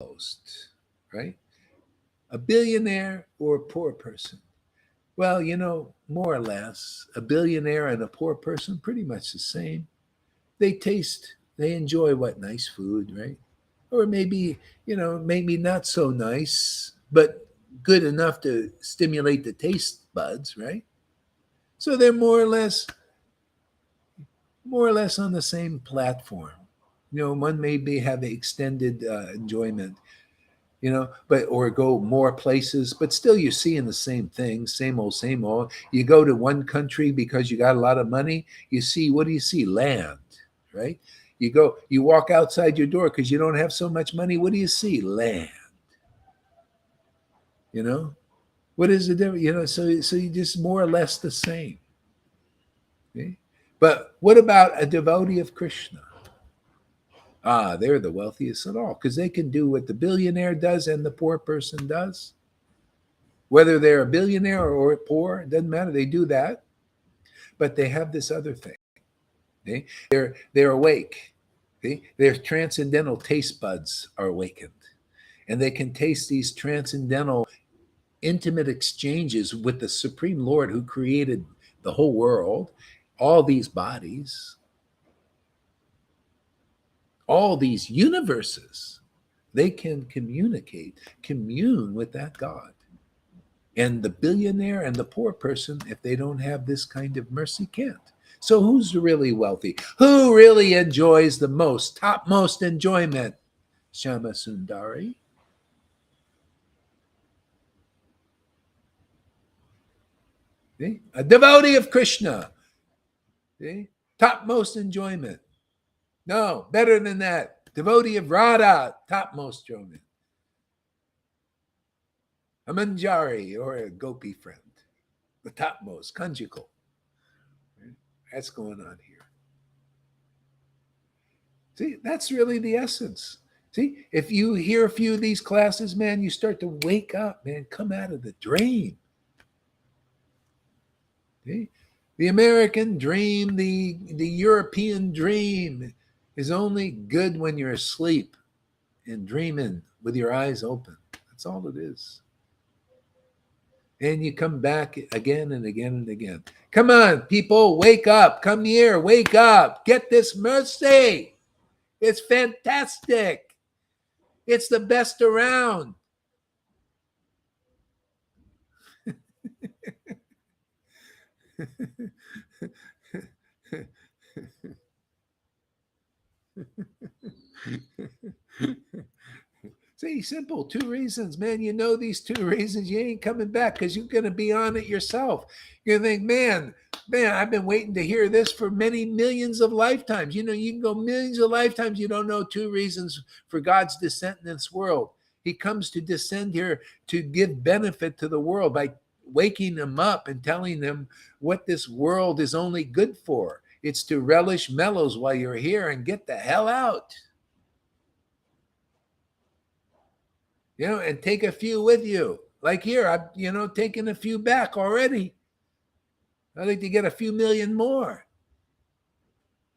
most, right? A billionaire or a poor person? Well, more or less, a billionaire and a poor person, pretty much the same. They enjoy what? Nice food, right? Or maybe not so nice, but good enough to stimulate the taste buds, right? So they're more or less on the same platform. One maybe have extended enjoyment, but or go more places, but still you're seeing the same thing, same old, same old. You go to one country because you got a lot of money. You see, what do you see? Land, right? You walk outside your door because you don't have so much money. What do you see? Land. You know, what is the difference? So you just more or less the same. Okay? But what about a devotee of Krishna? They're the wealthiest at all because they can do what the billionaire does and the poor person does. Whether they're a billionaire or poor, it doesn't matter. They do that, but they have this other thing. Okay? They're awake. Okay? Their transcendental taste buds are awakened, and they can taste these transcendental, intimate exchanges with the Supreme Lord who created the whole world, all these bodies, all these universes. They can commune with that God. And the billionaire and the poor person, if they don't have this kind of mercy, can't. So who's really wealthy? Who really enjoys the most, topmost enjoyment? Shama Sundari. See? A devotee of Krishna. See? Topmost enjoyment. No, better than that. Devotee of Radha, topmost enjoyment. A manjari or a gopi friend, the topmost, conjugal. That's going on here. See, that's really the essence. See, if you hear a few of these classes, man, you start to wake up, man, come out of the dream. See? The American dream, the European dream is only good when you're asleep and dreaming with your eyes open. That's all it is. And you come back again and again and again. Come on, people, wake up. Come here, wake up. Get this mercy. It's fantastic. It's the best around. See, simple. 2 reasons, man. You know these 2 reasons. You ain't coming back because you're going to be on it yourself. You're going to think, man, I've been waiting to hear this for many millions of lifetimes. You can go millions of lifetimes. You don't know 2 reasons for God's descent in this world. He comes to descend here to give benefit to the world by waking them up and telling them what this world is only good for. It's to relish mellows while you're here and get the hell out. And take a few with you. Like here, I've, taken a few back already. I'd like to get a few million more.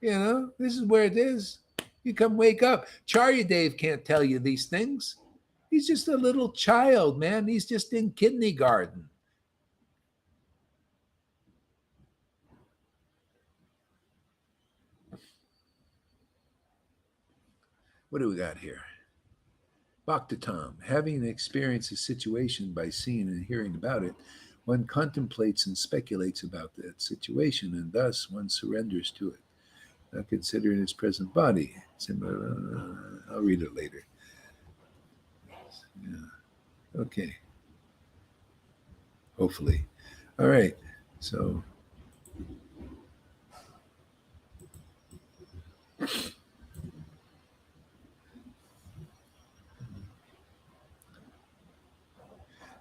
This is where it is. You come wake up. Charya Dave can't tell you these things. He's just a little child, man. He's just in kindergarten. What do we got here? Bhakta Tom, having experienced a situation by seeing and hearing about it, one contemplates and speculates about that situation, and thus one surrenders to it, not considering its present body. I'll read it later. Yeah. Okay. Hopefully. All right. So.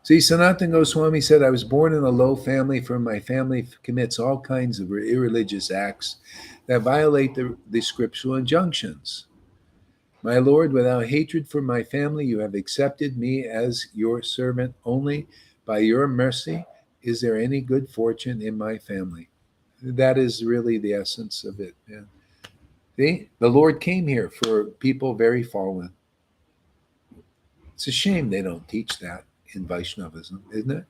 See, Sanatan Goswami said, I was born in a low family, for my family commits all kinds of irreligious acts that violate the scriptural injunctions. My Lord, without hatred for my family, you have accepted me as your servant only by your mercy. Is there any good fortune in my family? That is really the essence of it. Yeah. See, the Lord came here for people very fallen. It's a shame they don't teach that in Vaishnavism, isn't it?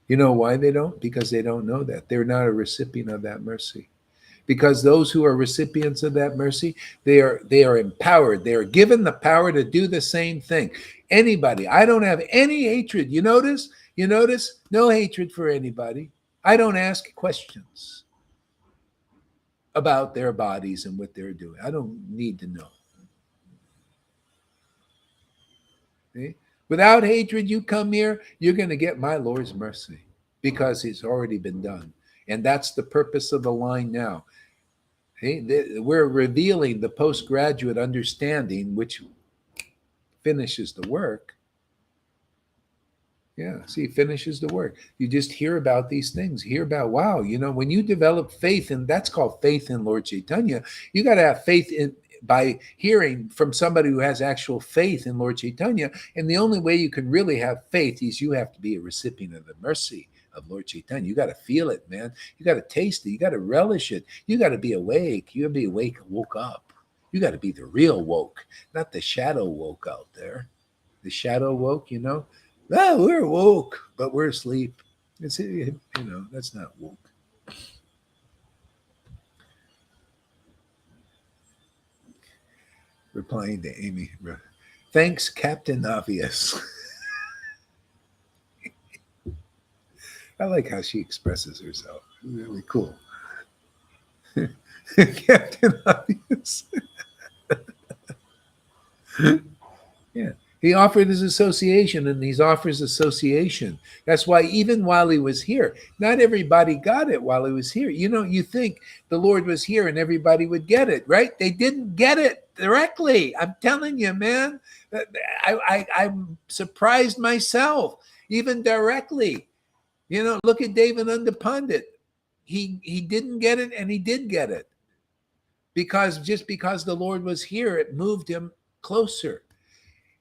You know why they don't? Because they don't know that. They're not a recipient of that mercy. Because those who are recipients of that mercy, they are empowered. They are given the power to do the same thing. Anybody, I don't have any hatred. You notice? You notice? No hatred for anybody. I don't ask questions about their bodies and what they're doing. I don't need to know. Okay? Without hatred, you come here, you're going to get my Lord's mercy because it's already been done. And that's the purpose of the line now. Okay? We're revealing the postgraduate understanding, which finishes the work. Yeah, see, finishes the work. You just hear about these things, hear about, wow, when you develop faith, and that's called faith in Lord Chaitanya, you got to have faith in by hearing from somebody who has actual faith in Lord Chaitanya. And the only way you can really have faith is you have to be a recipient of the mercy of Lord Chaitanya. You got to feel it, man. You got to taste it. You got to relish it. You got to be awake. You got to be awake and woke up. You got to be the real woke, not the shadow woke out there. The shadow woke, Oh, we're woke, but we're asleep. That's not woke. Replying to Amy, thanks, Captain Obvious. I like how she expresses herself. Really cool. Captain Obvious. Yeah. He offered his association, and he offers association. That's why even while he was here, not everybody got it while he was here. You think the Lord was here and everybody would get it, right? They didn't get it directly. I'm telling you, man. I'm surprised myself, even directly. Look at David Pandit. He didn't get it, and he did get it. Because the Lord was here, it moved him closer.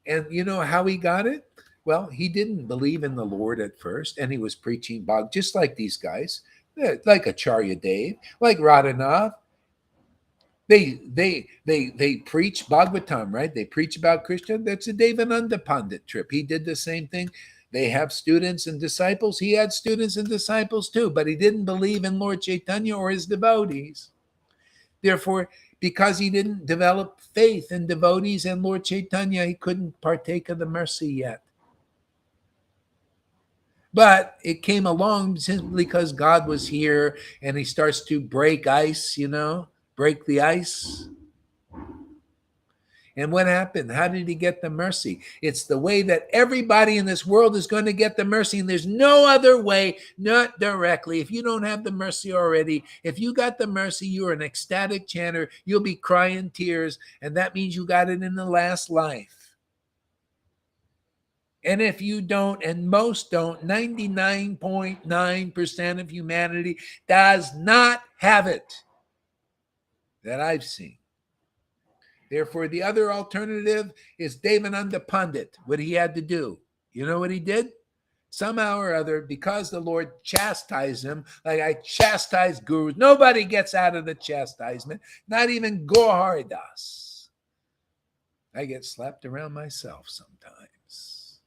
And you know how he got it? Well, he didn't believe in the Lord at first, and he was preaching Bhag, just like these guys, like Acharya Dev, like Radhanath. They preach Bhagavatam, right? They preach about Krishna. That's a Devananda Pandit trip. He did the same thing. They have students and disciples. He had students and disciples too, but he didn't believe in Lord Chaitanya or his devotees. Therefore, because he didn't develop faith in devotees and Lord Chaitanya, he couldn't partake of the mercy yet. But it came along simply because God was here, and he starts to break ice, break the ice. And what happened? How did he get the mercy? It's the way that everybody in this world is going to get the mercy, and there's no other way, not directly. If you don't have the mercy already, if you got the mercy, you're an ecstatic chanter, you'll be crying tears, and that means you got it in the last life. And if you don't, and most don't, 99.9% of humanity does not have it that I've seen. Therefore, the other alternative is Devananda Pandit, what he had to do. You know what he did? Somehow or other, because the Lord chastised him, like I chastise gurus. Nobody gets out of the chastisement, not even Gaur Das. I get slapped around myself sometimes.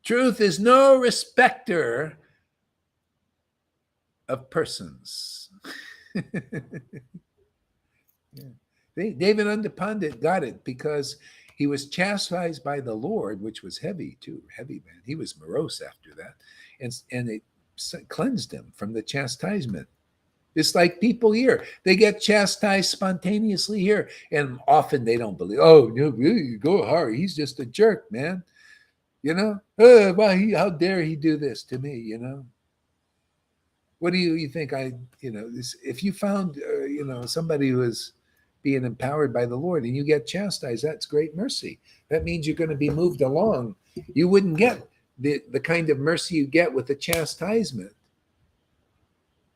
Truth is no respecter of persons. Yeah. Devananda Pandit got it because he was chastised by the Lord, which was heavy too. Heavy, man. He was morose after that. And it cleansed him from the chastisement. It's like people here. They get chastised spontaneously here. And often they don't believe, you go hard. He's just a jerk, man. How dare he do this to me, What do you think? If you found, somebody who is being empowered by the Lord and you get chastised, that's great mercy. That means you're going to be moved along. You wouldn't get the kind of mercy you get with the chastisement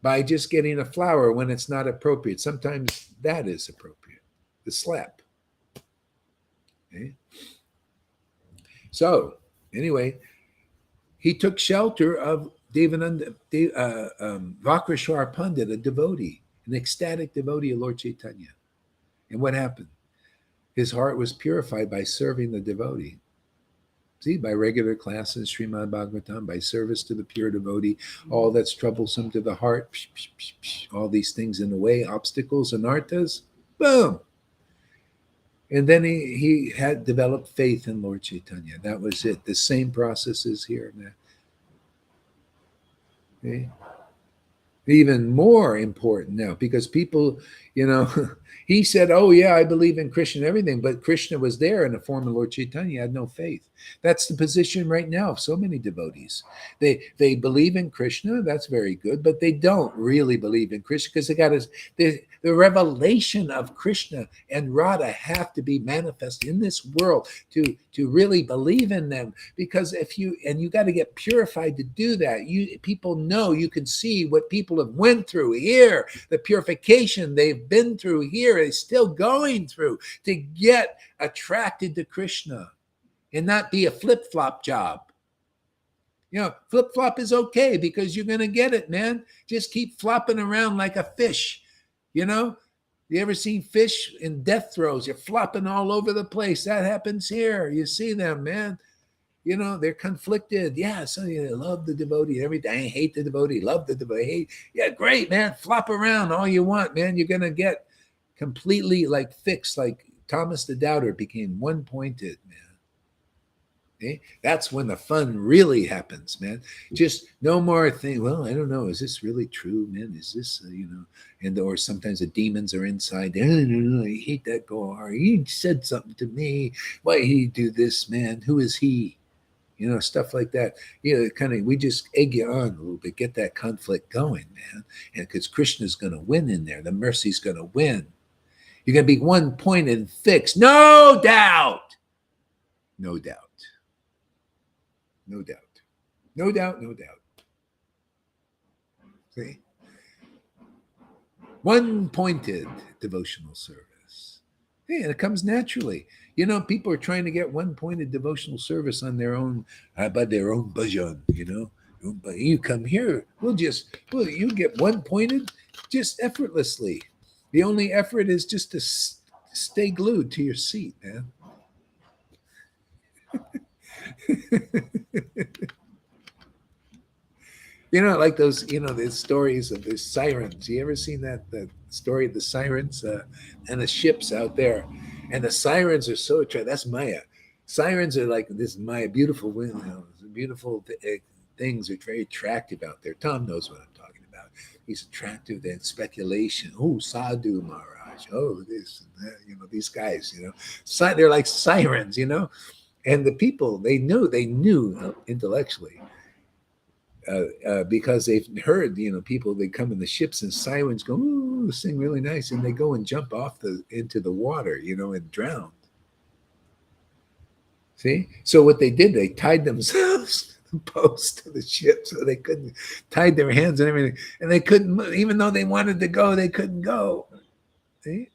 by just getting a flower when it's not appropriate. Sometimes that is appropriate, the slap. Okay? So, anyway, he took shelter of Vakreshwar Pandit, a devotee. an ecstatic devotee of Lord Chaitanya. And what happened? His heart was purified by serving the devotee. See, by regular classes, Srimad Bhagavatam, by service to the pure devotee, all that's troublesome to the heart, all these things in the way, obstacles, anarthas, boom. And then he had developed faith in Lord Chaitanya. That was it. The same process is here. Okay? Even more important now, because people, he said, oh yeah, I believe in Krishna and everything, but Krishna was there in the form of Lord Chaitanya, had no faith. That's the position right now of so many devotees. They believe in Krishna, that's very good, but they don't really believe in Krishna, because they got the revelation of Krishna and Radha have to be manifest in this world to really believe in them. Because you got to get purified to do that. People know, you can see what people have went through here, the purification they've been through here, is still going through to get attracted to Krishna and not be a flip-flop job. Flip-flop is okay because you're going to get it, man. Just keep flopping around like a fish. You ever seen fish in death throes? You're flopping all over the place. That happens here. You see them, man. They're conflicted. Yeah, so you love the devotee, everything. I hate the devotee, love the devotee. Hate. Yeah, great, man. Flop around all you want, man. You're going to get completely like fixed, like Thomas the Doubter became one-pointed, man. Okay? That's when the fun really happens, man. Just no more thing. Well, I don't know. Is this really true, man? Is this, or sometimes the demons are inside. I hate that guy. He said something to me. Why he do this, man? Who is he? Stuff like that. We just egg you on a little bit, get that conflict going, man. And because Krishna's going to win in there, the mercy's going to win. You're going to be one-pointed and fixed. No doubt. No doubt. No doubt. No doubt. No doubt. See? One-pointed devotional service. Hey, and it comes naturally. People are trying to get one-pointed devotional service on their own, by their own bhajan, You come here, you get one-pointed just effortlessly. The only effort is just to stay glued to your seat, man. Like those, the stories of the sirens. You ever seen the story of the sirens and the ships out there? And the sirens are so attractive. That's Maya. Sirens are like this Maya, beautiful beautiful things are very attractive out there. Tom knows what I'm talking about. He's attractive, then speculation. Oh, Sadhu Maharaj. Oh, this and that, these guys, they're like sirens, And the people, they knew intellectually, because they've heard, people, they come in the ships and sirens go, ooh, sing really nice, and they go and jump off into the water, and drown. See? So what they did, they tied themselves to the post of the ship so they couldn't, tied their hands and everything, and they couldn't, even though they wanted to go, they couldn't go. See?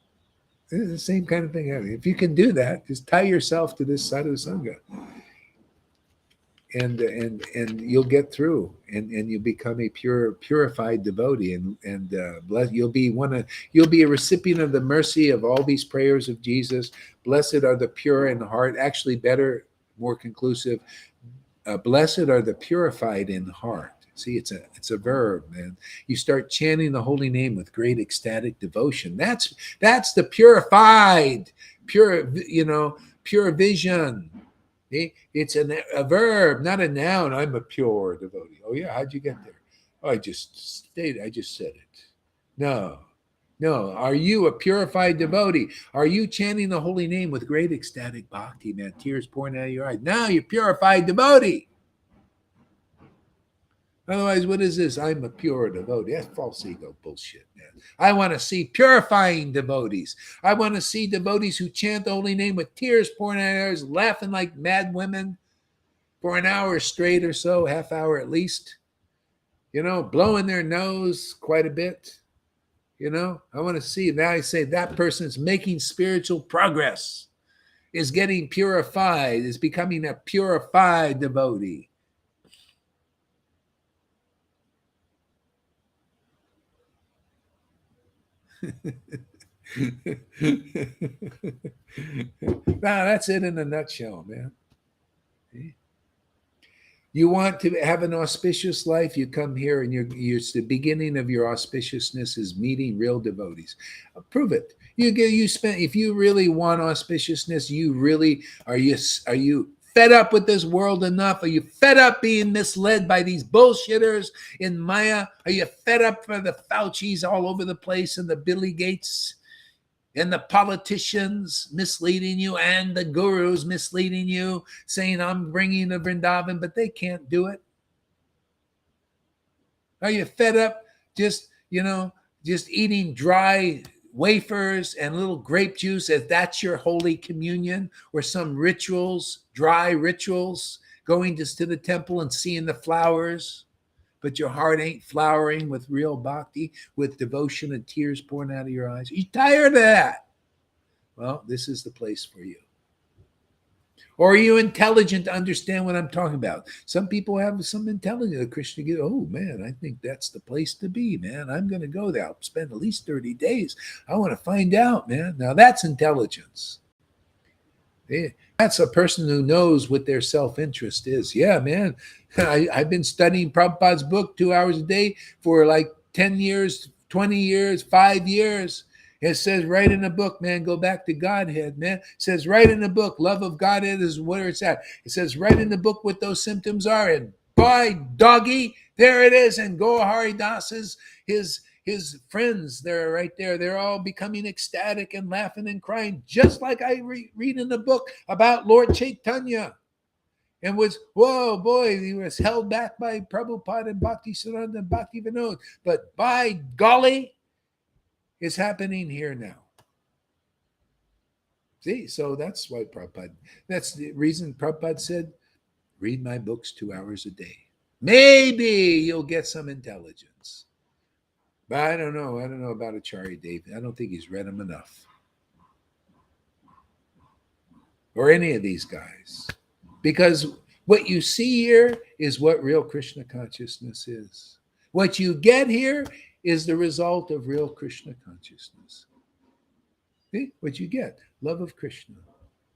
It's the same kind of thing. If you can do that, just tie yourself to this sadhu sangha. And you'll get through, and you become a purified devotee, and you'll be a recipient of the mercy of all these prayers of Jesus. Blessed are the pure in heart. Actually, better, more conclusive. Blessed are the purified in heart. See, it's a verb, man. You start chanting the holy name with great ecstatic devotion. That's the purified, pure vision. It's a verb, not a noun. I'm a pure devotee. Oh yeah, how'd you get there? Oh, I just said it. No. Are you a purified devotee? Are you chanting the holy name with great ecstatic bhakti, man? Tears pouring out of your eyes. Now you're purified devotee. Otherwise, what is this? I'm a pure devotee. That's false ego bullshit, man. I want to see purifying devotees. I want to see devotees who chant the holy name with tears pouring out of their eyes, laughing like mad women for an hour straight or so, half hour at least. Blowing their nose quite a bit. I want to see. Now I say that person is making spiritual progress, is getting purified, is becoming a purified devotee. Now that's it in a nutshell, man. You want to have an auspicious life, you come here and it's the beginning of your auspiciousness is meeting real devotees. Prove it. You spend if you really want auspiciousness, you really are you fed up with this world enough? Are you fed up being misled by these bullshitters in Maya? Are you fed up for the Faucis all over the place and the Billy Gates and the politicians misleading you and the gurus misleading you, saying, I'm bringing the Vrindavan, but they can't do it? Are you fed up just eating dry wafers and little grape juice as that's your holy communion, or some rituals, dry rituals, going just to the temple and seeing the flowers, but your heart ain't flowering with real bhakti, with devotion and tears pouring out of your eyes? Are you tired of that? Well, this is the place for you. Or are you intelligent to understand what I'm talking about? Some people have some intelligence. A Christian get, oh man, I think that's the place to be, man. I'm going to go there. I'll spend at least 30 days. I want to find out, man. Now that's intelligence. That's a person who knows what their self-interest is. Yeah, man. I've been studying Prabhupada's book 2 hours a day for like 10 years, 20 years, 5 years. It says right in the book, man, go back to Godhead, man. It says right in the book, love of Godhead is where it's at. It says right in the book what those symptoms are. And by doggy, there it is. And Go Haridas's, his friends, they're right there. They're all becoming ecstatic and laughing and crying, just like I read in the book about Lord Caitanya. And was, whoa, boy, he was held back by Prabhupada and Bhakti Siddhanta and Bhakti Vinod. But by golly, it's happening here now. See, so that's why Prabhupada, that's the reason Prabhupada said, read my books 2 hours a day. Maybe you'll get some intelligence. But I don't know. I don't know about Acharya David. I don't think he's read them enough. Or any of these guys. Because what you see here is what real Krishna consciousness is. What you get here is the result of real Krishna consciousness. See what you get? Love of Krishna.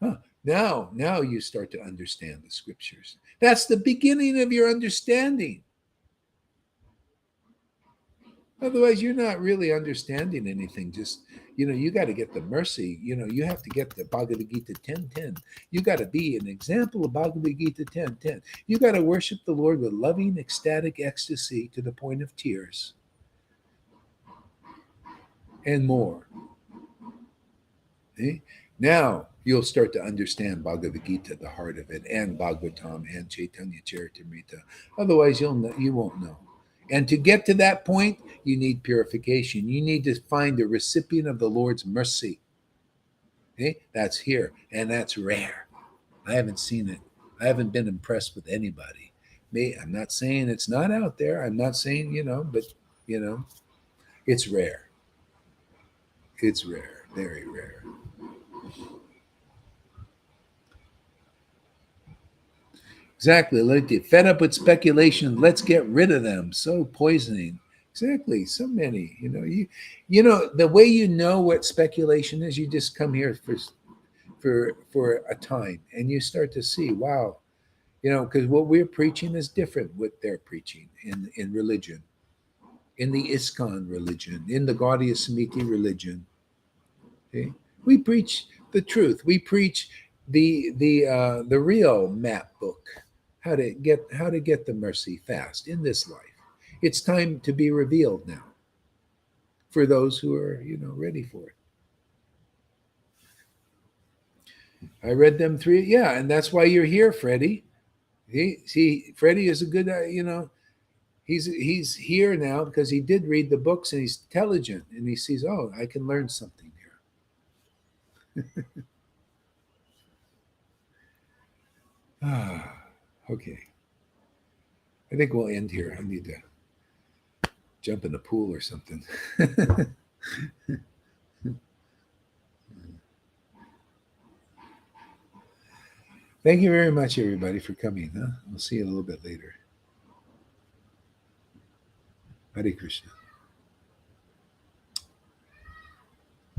Huh. Now you start to understand the scriptures. That's the beginning of your understanding. Otherwise, you're not really understanding anything. Just, you got to get the mercy. You have to get the Bhagavad Gita 10:10. You got to be an example of Bhagavad Gita 10:10. You got to worship the Lord with loving, ecstatic ecstasy to the point of tears. And more. Okay? Now you'll start to understand Bhagavad Gita, the heart of it, and Bhagavatam and Caitanya Charitamrita. Otherwise, you won't know. And to get to that point, you need purification. You need to find the recipient of the Lord's mercy. Okay? That's here, and that's rare. I haven't seen it. I haven't been impressed with anybody. I'm not saying it's not out there. I'm not saying, but, it's rare. It's rare, very rare. Exactly. Like fed up with speculation, let's get rid of them. So poisoning. Exactly. So many. The way you know what speculation is, you just come here for a time and you start to see, wow, because what we're preaching is different what they're preaching in religion, in the ISKCON religion, in the Gaudiya Samiti religion. Okay? We preach the truth. We preach the real map book, how to get the mercy fast in this life. It's time to be revealed now for those who are ready for it. I read them 3, yeah, and that's why you're here, Freddie. Freddie is a good, he's here now because he did read the books and he's intelligent and he sees, oh, I can learn something here. Okay. I think we'll end here. I need to jump in the pool or something. Thank you very much, everybody, for coming. We'll see you a little bit later. Hare Krishna.